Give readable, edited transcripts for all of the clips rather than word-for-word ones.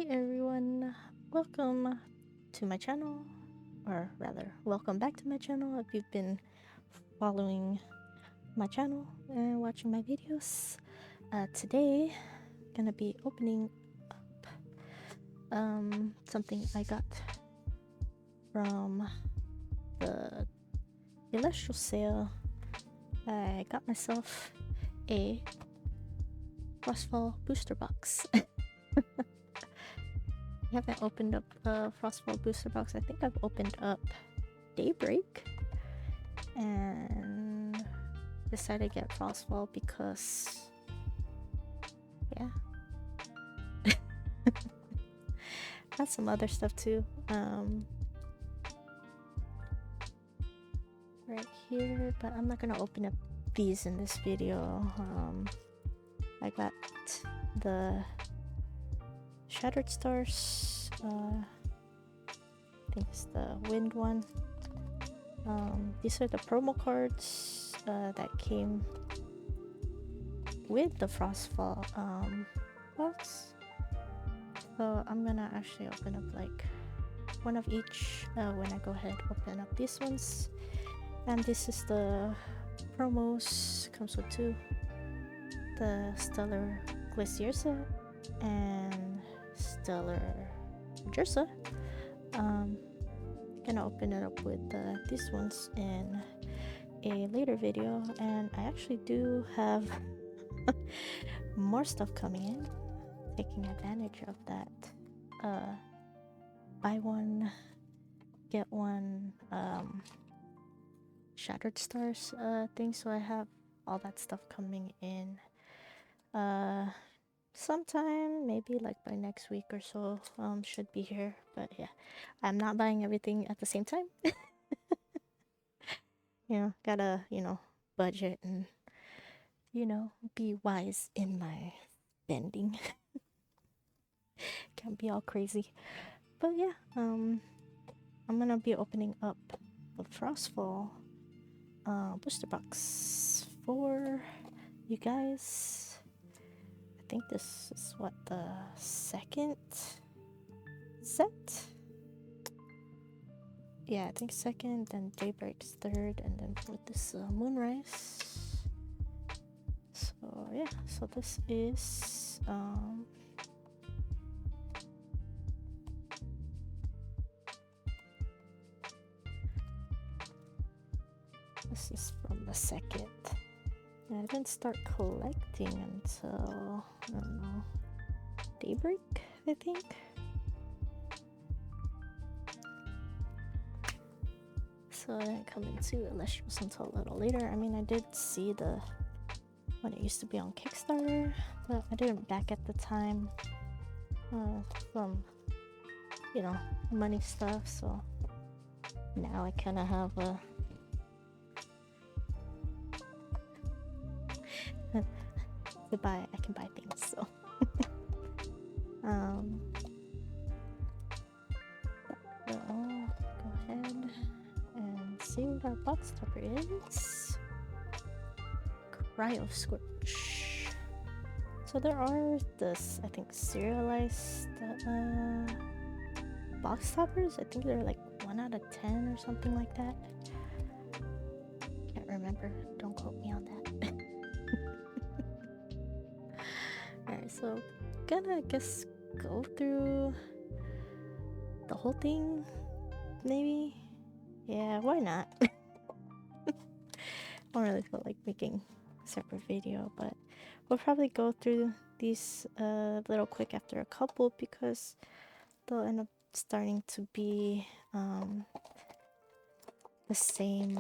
Hi everyone, welcome to my channel, or rather, welcome back to my channel if you've been following my channel and watching my videos. Today, gonna be opening up something I got from the Celestial sale. I got myself a Frostfall booster box. I haven't opened up a Frostfall booster box. I think I've opened up Daybreak and decided to get Frostfall because, yeah. Got some other stuff too. Right here, but I'm not gonna open up these in this video. I got the Shattered Stars, I think it's the wind one. These are the promo cards that came with the Frostfall box. So I'm gonna actually open up like one of each when I go ahead open up these ones. And this is the promos, comes with two. The Stellar Glacier set and Stellar Jersa. Gonna open it up with these ones in a later video, and I actually do have more stuff coming in, taking advantage of that buy one get one Shattered Stars thing. So I have all that stuff coming in sometime, maybe like by next week or so. Should be here, but yeah, I'm not buying everything at the same time. Gotta budget and be wise in my spending. Can't be all crazy. But yeah, I'm gonna be opening up the Frostfall booster box for you guys. I think this is what, the second set? Yeah, I think second, then Daybreak's third, and then with this Moonrise. So yeah, so this is this is from the second. I didn't start collecting until, I don't know, Daybreak, I think. So I didn't come into Celestials until a little later. I mean, I did see when it used to be on Kickstarter, but I didn't back at the time from, money stuff. So now I kind of have a I can buy things, so go ahead and see what our box topper is. Cryo Scorch. So there are this, I think, serialized box toppers. I think they're like 1 out of 10 or something like that. Can't remember, don't quote me on that. Alright, so gonna, I guess, go through the whole thing, maybe? Yeah, why not? I don't really feel like making a separate video, but we'll probably go through these a little quick after a couple, because they'll end up starting to be the same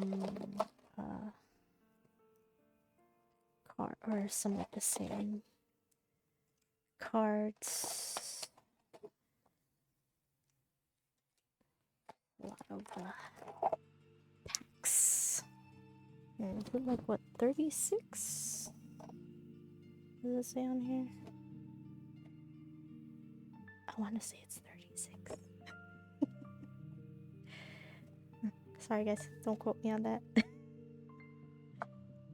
card, or some of the same cards. A lot of packs. And it look like, what, 36? What does it say on here? I want to say it's 36. Sorry guys, don't quote me on that.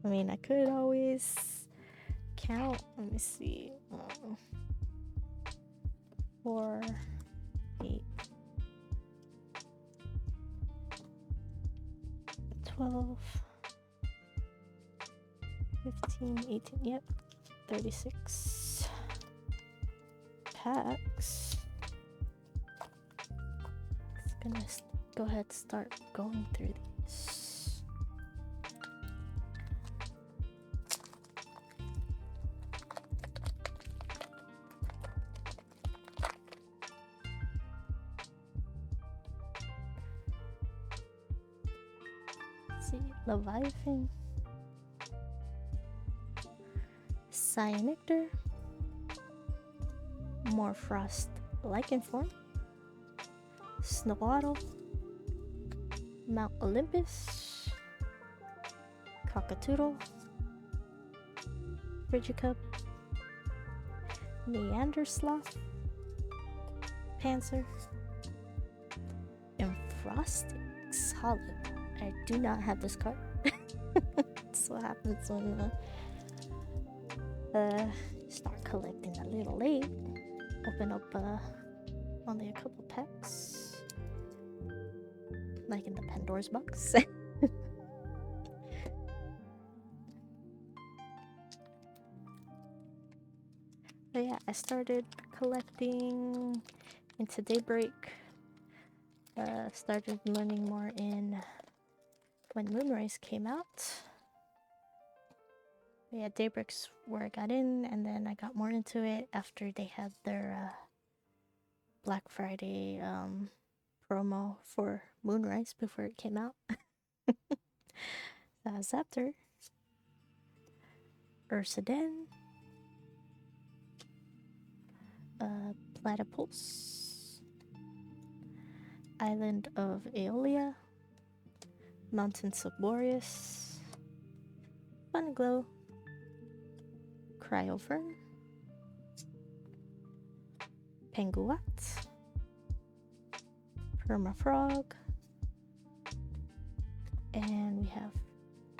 I mean, I could always count. Let me see. 4, 8, 12, 15, 18, yep, 36 packs. It's gonna go ahead and start going through these. See, Leviathan, Cyanectar, more Frost Lichen Form, Snowaddle, Mount Olympus, Cockatoodle, Frigicub, Neander Sloth, Panzer, and Frostix Hollow. I do not have this card. That's what happens when start collecting a little late. Open up only a couple packs, like in the Pandora's box. But yeah, I started collecting into Daybreak. Started learning more in when Moonrise came out. But yeah, Daybreak's where I got in, and then I got more into it after they had their Black Friday promo for Moonrise before it came out. That was after Ursaden, Platypus, Island of Aeolia, Mountains of Boreas, Funglow, Cryofern, Penguat, Permafrog, and we have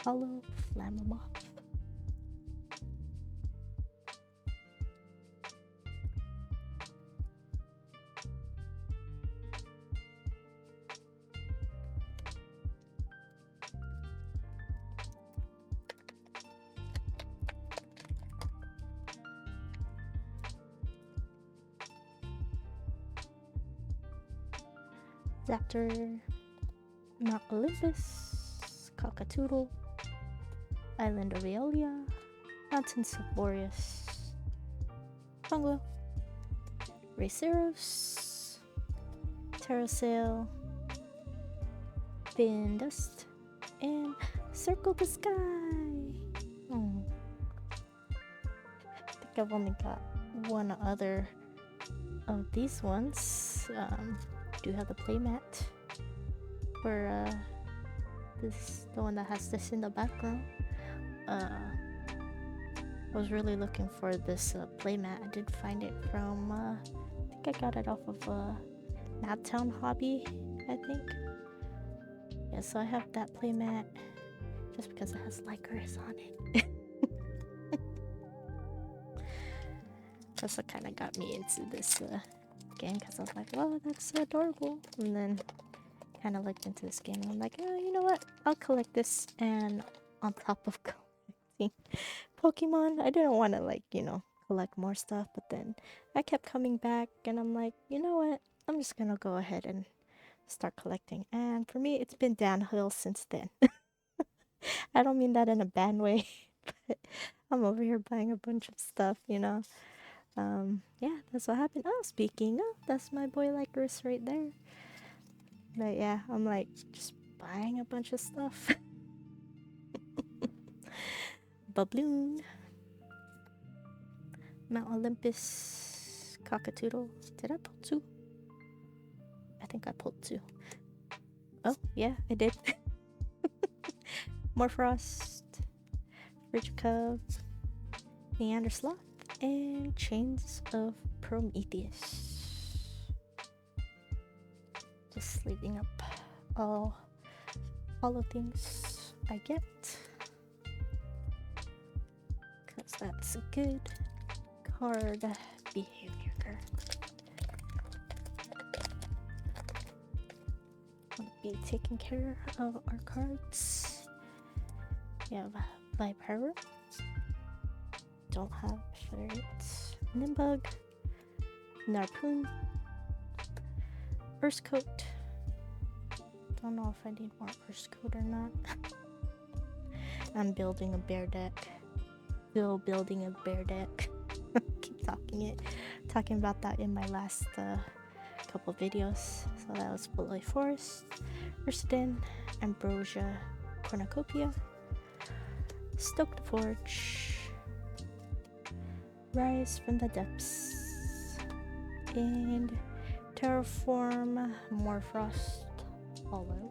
Hollow Flammoth. Zaptor, Mount Olympus, Cockatoodle, Island of Aeolia, Mountains of Boreas, Funglo, Raceros, Terrasail, Fin Dust, and Circle the Sky. I think I've only got one other of these ones. Do have the playmat for this, the one that has this in the background. Was really looking for this playmat. I did find it from I think I got it off of Naptown Hobby, I think. Yeah, so I have that playmat just because it has Lycurus on it. That's what kind of got me into this game, because I was like, oh, that's so adorable. And then kind of looked into this game and I'm like, oh, you know what, I'll collect this. And on top of collecting Pokemon, I didn't want to, like, you know, collect more stuff, but then I kept coming back and I'm like, you know what, I'm just gonna go ahead and start collecting. And for me, it's been downhill since then. I don't mean that in a bad way, but I'm over here buying a bunch of stuff, you know. Yeah, that's what happened. Oh, speaking of, that's my boy Lycurus right there. But yeah, I'm like just buying a bunch of stuff. Babloon, Mount Olympus, Cockatoodle. Did I pull 2? I think I pulled 2. Oh, yeah, I did. Morfrost, Frigicub, Neander Sloth, and Chains of Prometheus. Just leaving up all hollow things I get, because that's a good card behavior. be taking care of our cards. We have Vipera. Don't have it. Nimbug. Narpoon. Ursecoat. Don't know if I need more Ursecoat or not. I'm building a bear deck. Still building a bear deck. Keep talking about that in my last couple videos. So that was Beloy Forest, Ursidin, Ambrosia, Cornucopia, Stoke the Forge, Rise from the Depths, and Terraform Morfrost Hollow.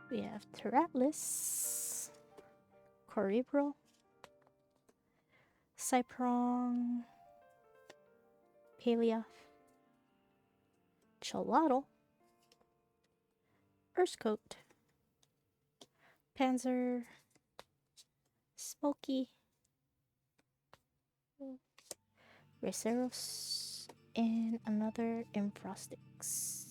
We have Terratlas, Coribro, Cyprong, Palea, Cholotl, Ursecoat, Panzer, Smoky, Receros, and another Infrostix.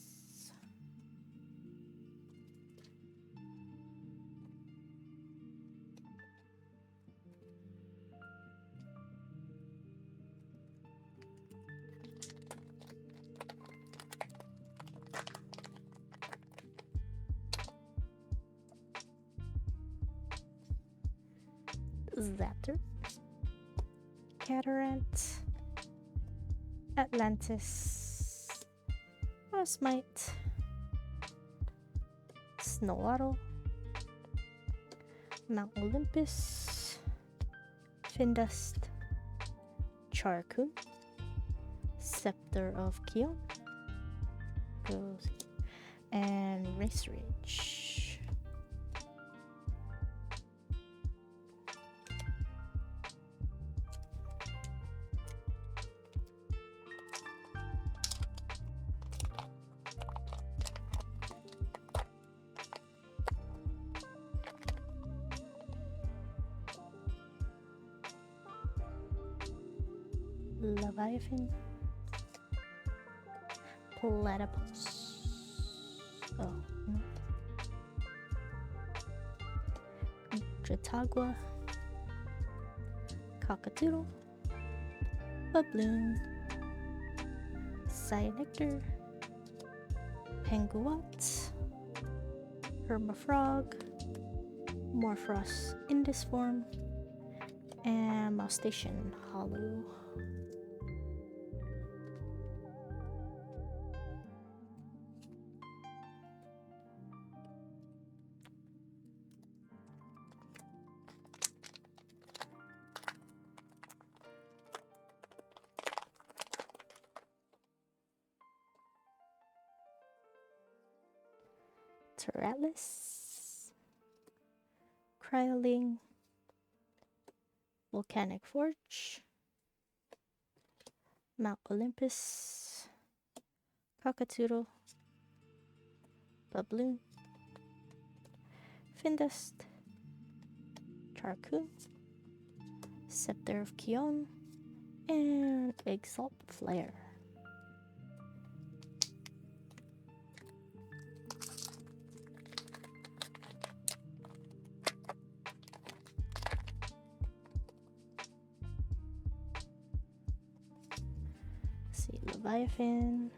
Zaptor, Catarant, Atlantis, Frostmite, Snowaddle, Mount Olympus, Findust, Charcoon, Scepter of Kion, and Race Ridge. Leviathan, Platypus, oh no, Tratagua, Cockatoodle, Babloon, Cyanectar, Penguat, Hermafrog, Morfrost in this form, and Moustachian Hollow. Terratlas, Cryoling, Volcanic Forge, Mount Olympus, Cockatoodle, Babloon, Findust, Charcoon, Scepter of Kion, and Exalt Flare. Leviathan,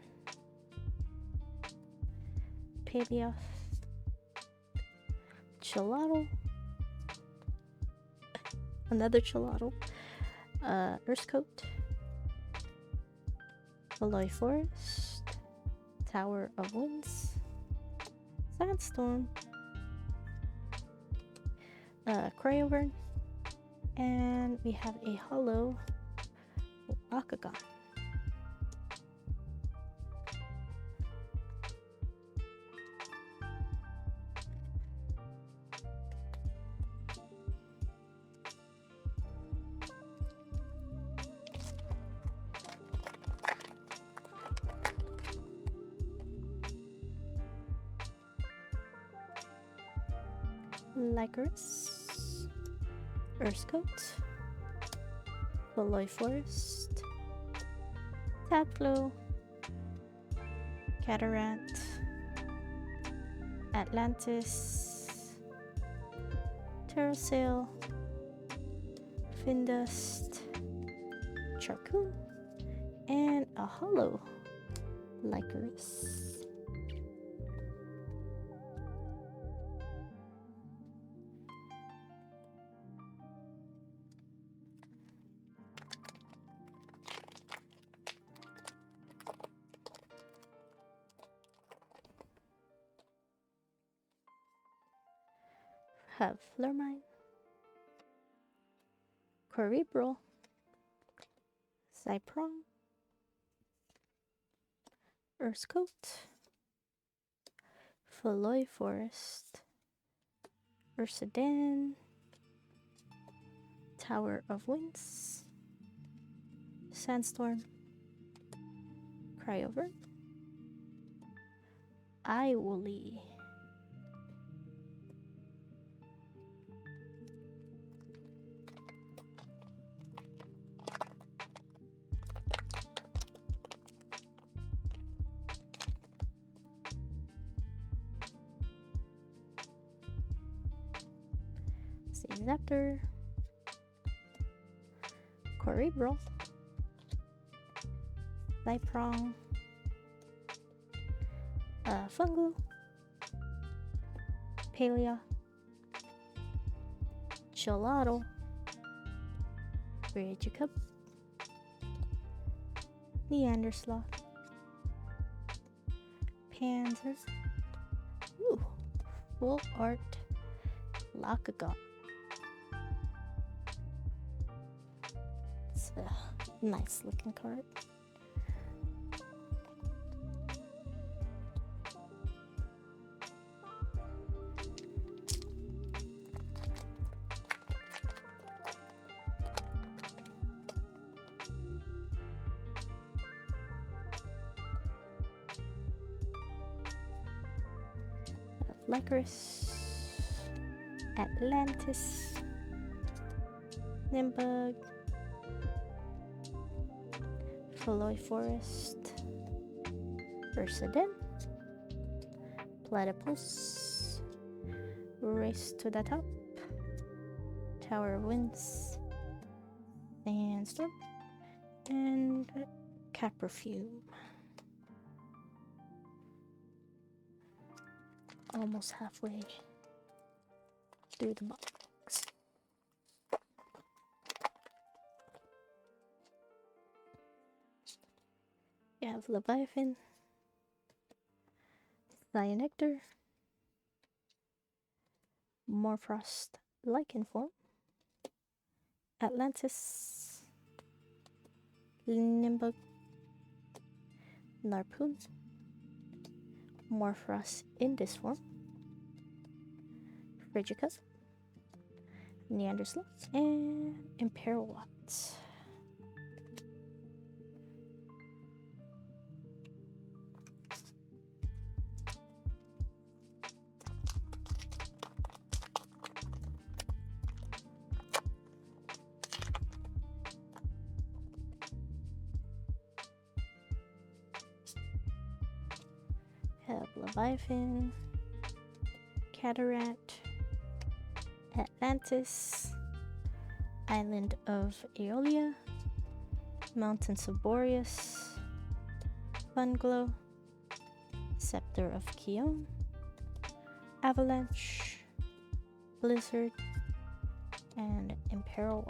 Palea, Cholotl, another Cholotl, Ursecoat, Beloy Forest, Tower of Winds, Sandstorm, Cryoburn, and we have a hollow Akagon. Lycaris, Urskot, Beloy Forest, Tadflow, Cataract, Atlantis, Terrasail, Findust, Charcoon, and a hollow Lycaris. Have Flurmine, Coribro, Cyprong, Urskot, Beloy Forest, Ursaden, Tower of Winds, Sandstorm, Cryover, Iwoolly, Zaptor, Coribro, Cyprong, Fungal, Palea, Gelato, Regicup, Neandersloth, Panzer, ooh, Full Art, Lockagot. It's a nice looking card. Lycaris, Atlantis, Nimbug, Beloy Forest, Ursaden, Platypus, Race to the Top, Tower of Winds, Sandstorm, and Caperfume. Almost halfway through the box. You have Leviathan, Cyanectar, Morfrost Lichen Form, Atlantis, Nimbug, Narpoon, Morfrost in this form, Regicup, Neandersloth, and Imperwatt. Have Leviathan, Cataract, Atlantis, Island of Aeolia, Mountains of Boreas, Funglow, Scepter of Kion, Avalanche, Blizzard, and Imperwatt.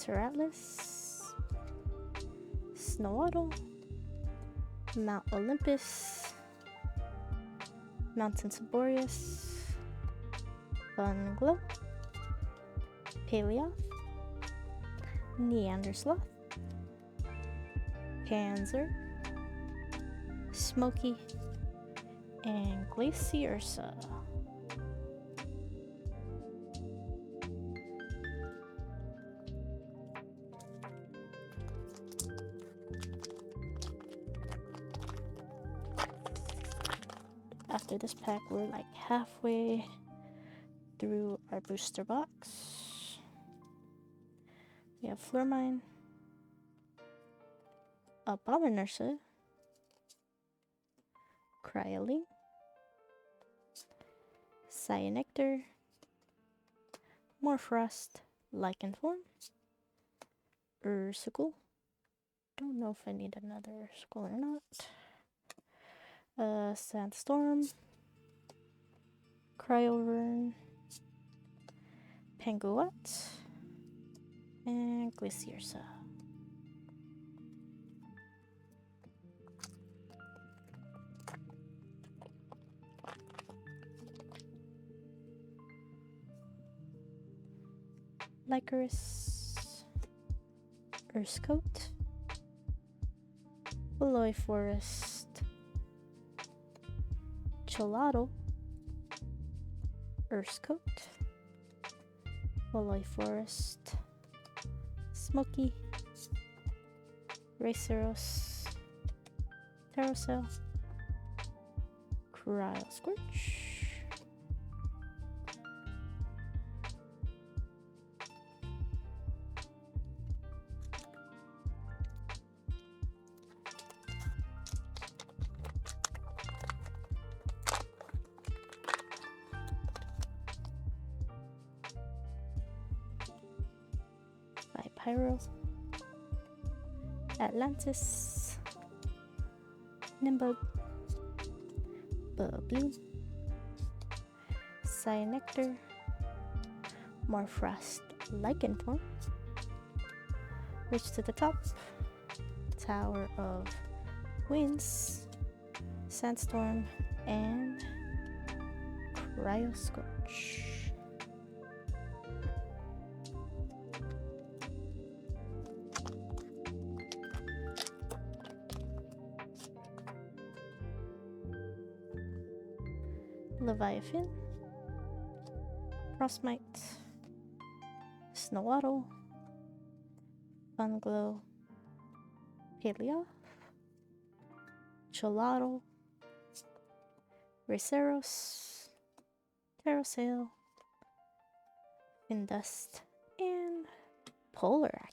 Atlas, Snowaddle, Mount Olympus, Mountains of Boreas, Funglow, Paleoth, Neandersloth, Panzer, Smoky, and Glaciersa. after this pack, we're like halfway through our booster box. We have Flormine, Abominursa, Cryolink, Cyanectar, Morfrost, Lycanform, Ursicle. Don't know if I need another Ursicle or not. Sandstorm, Cryovern, Penguat, and Glaciersa. Lycoris, Urskote, Beloy Forest, Chillhop, Urskote, Beloy Forest, Smoky, Raceros, Terracell, Cryo Squirch, Pyro, Atlantis, Nimbug, Blue, Cyanectar, Morfrost, Lycanform. Reach to the top, Tower of Winds, Sandstorm, and Cryo Scorch. Leviathan, Frostmite, Snowaddle, Funglow, Paleoth, Chillhop, Raceros, Terracell, Indust, and Polar Acne.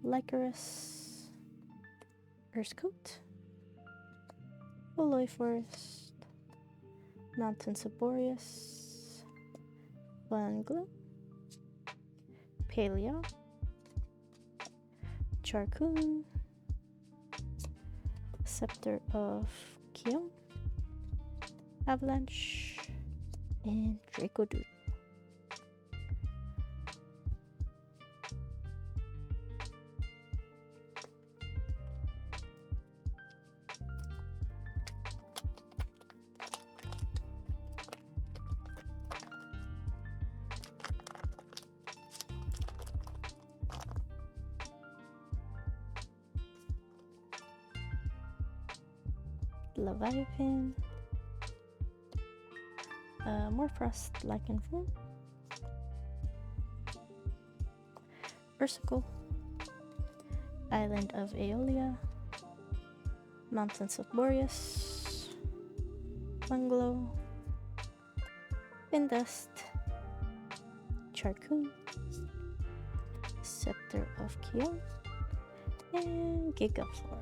Lycoris, Urskote, Beloy Forest, Mountain Boreas, Funglow, Paleo, Charcoon, Scepter of Kion, Avalanche, and Dracodude. Leviathan, Morfrost, Lycanform, Ursicle, Island of Aeolia, Mountains of Boreas, Funglow, Indust, Charcoon, Scepter of Kion, and Gigaflora.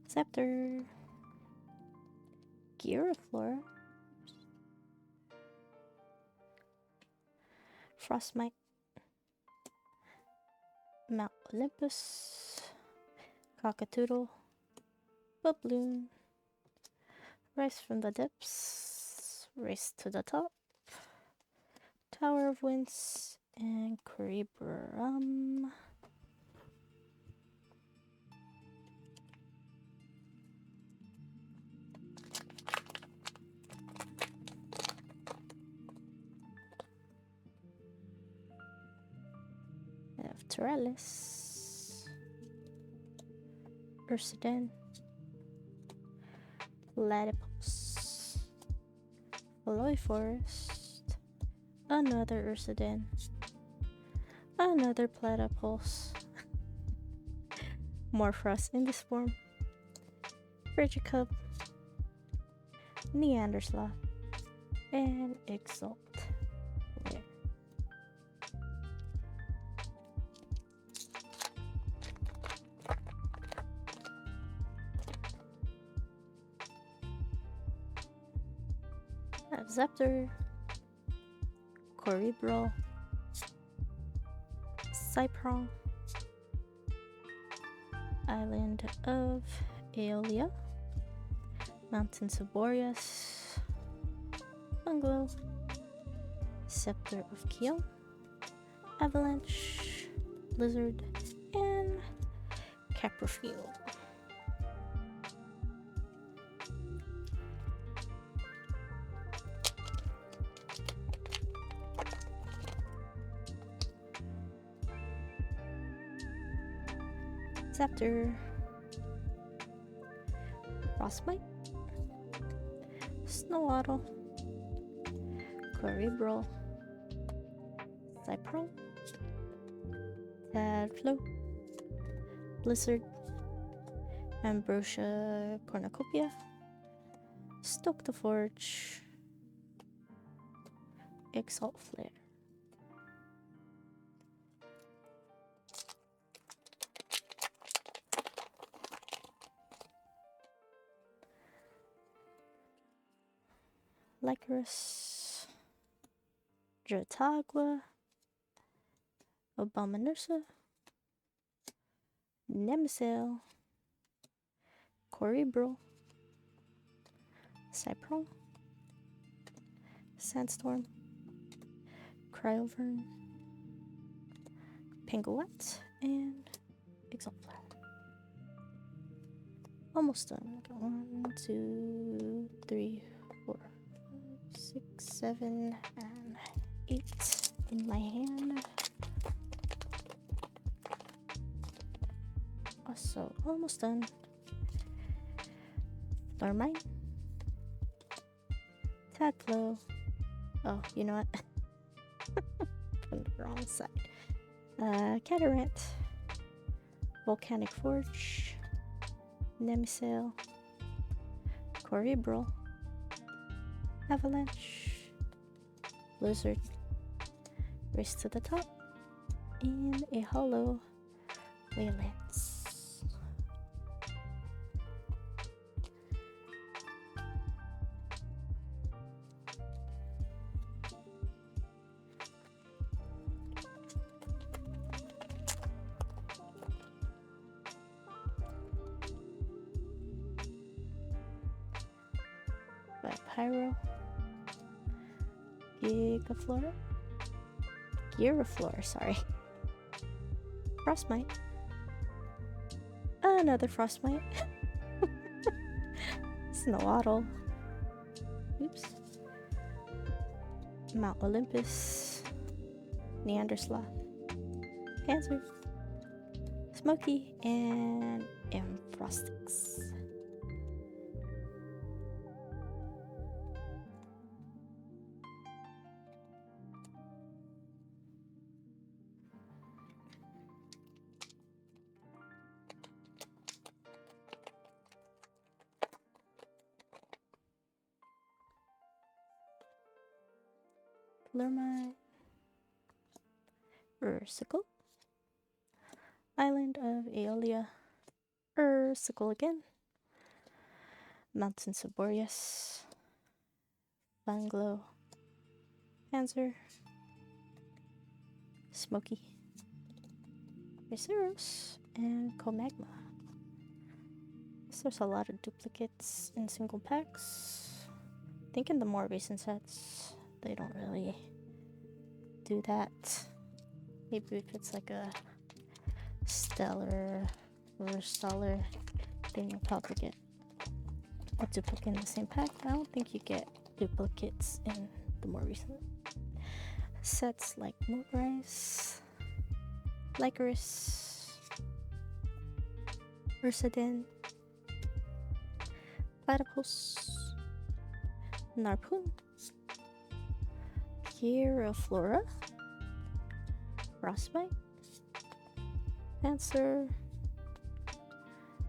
Scepter, Giraflora, Frostmite, Mount Olympus, Cockatoodle, Bubloon, Rise from the depths, race to the top. Tower of Winds and Coribram. I have Tyrellis, Ursidin, Platypus, Aloy Forest, another Ursidin, another Platypus, more Frost in this form, Frigicub, Neandersloth, and Exalt. There. I have Zephyr, Coribral, Cyprong, Island of Aeolia, Mountains of Boreas, Bungalow, Scepter of Kiel, Avalanche, Blizzard, and Caprofield. Scepter, Frostbite, Snowaddle, Coribral, Cypro, Tadflow, Blizzard, Ambrosia Cornucopia, Stoke the Forge, Exalt Flare. Lycoris, Dratagua, Abominursa, Nemesil, Coribral, Cypro, Sandstorm, Cryovern, Pangolette, and Exalt Flare. Almost done. 1, 2, 3, 4, 6, 7, and 8 in my hand. Also, almost done. Flormine, Tadflow. Oh, you know what? From the wrong side. Catarant, Volcanic Forge, Nemesil, Coribral, Avalanche, Blizzard, Race to the Top, and a Hollow Waylance. By Pyro, Giraflora, sorry. Frostmite, another Frostmite, Snowaddle, oops, Mount Olympus, Neandersloth, Panzer, Smoky, and Amphrostyx. Lermite, Ursicle, Island of Aeolia, Ursicle again, Mountains of Boreas, Bungalow, Panzer, Smoky, Raceros, and Comagma. there's a lot of duplicates in single packs. I think in the more recent sets, they don't really do that. Maybe if it's like a stellar or stellar, then you'll probably get a duplicate in the same pack. I don't think you get duplicates in the more recent sets like Moonrise, Lycoris, Ursadin, Platypus, Narpoon, Giraflora, Frostbite, Panzer,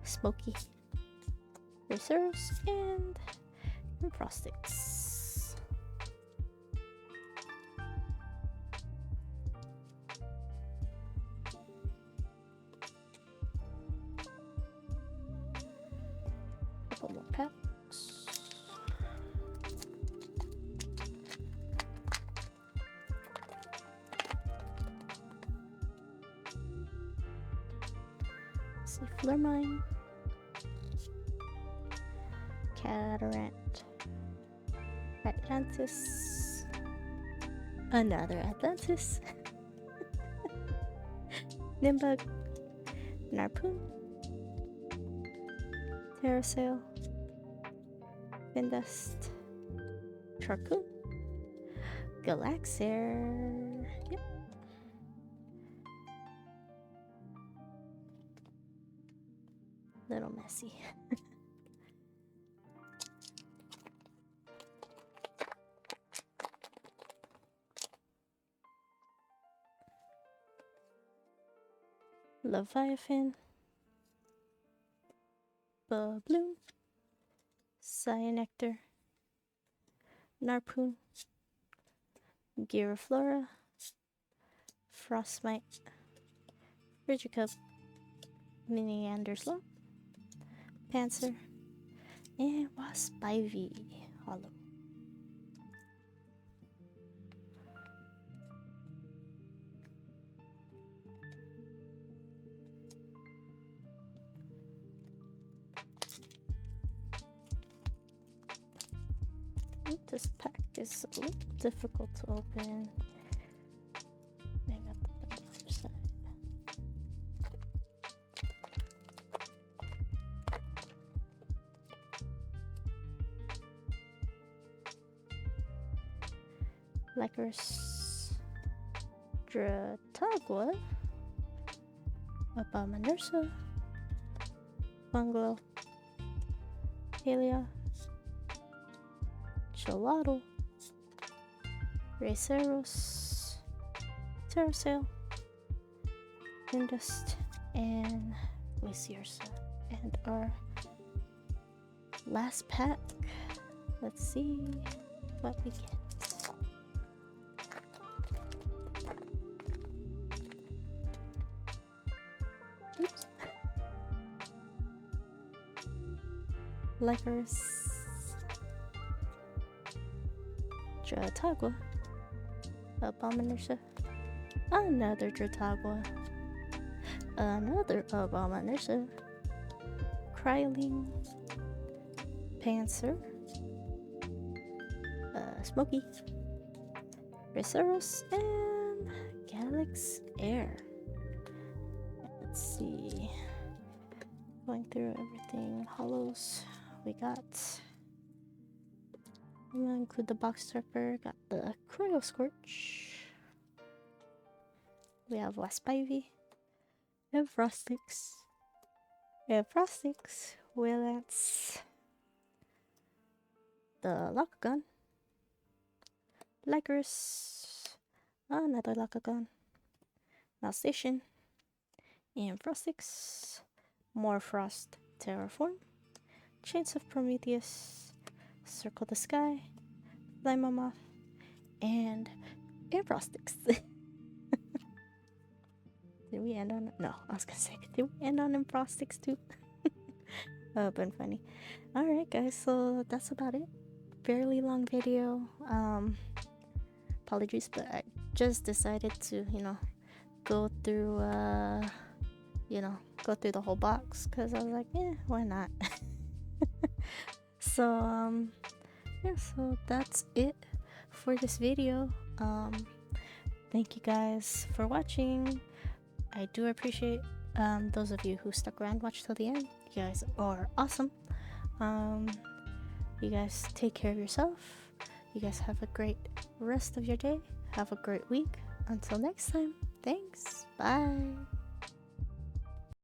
Smoky, Racers, and Frostix. Couple more packs. See Flurmine, Catarant, Atlantis, another Atlantis, Nimbug, Narpoon, Terrasail, Vindust, Charcoon, Galaxair, yep. Little messy. Leviathan, Babloon, Cyanectar, Narpoon, Giraflora, Frostmite, Frigicup, Minianderslot, Panzer, and Waspivy Hollow. This pack is a little difficult to open. Maybe I'll put it on the other side. Lycoris, Dratagua, Abominursa, Bungalow, Helia, Gelato, Raceros, Terrasail, Vindust, and Glaciers. And our last pack, let's see what we get. Oops. Lycoris, Dratagua, Abominursa, another Dratagua, another Abominursa, Kryling, Panzer, Smoky, Racers, and Galaxair. Let's see. Going through everything. Hollows. We got. I'm gonna include the box topper. Got the Cryo Scorch. We have Waspivy. And Frostix. And Frostix. Willets. The Locagon. Lycoris. Another Locagon. Malstation. And Frostix. More Frost Terraform. Chains of Prometheus. Circle the Sky. Flymomoth. And Frostix. Did we end on? No, I was gonna say, did we end on Frostix too? Been funny. Alright guys, so that's about it. Fairly long video. Apologies, but I just decided to, go through you know, go through the whole box because I was like, why not? So yeah, so that's it for this video. Thank you guys for watching. I do appreciate those of you who stuck around, watched till the end. You guys are awesome. You guys take care of yourself. You guys have a great rest of your day. Have a great week. Until next time. Thanks. Bye.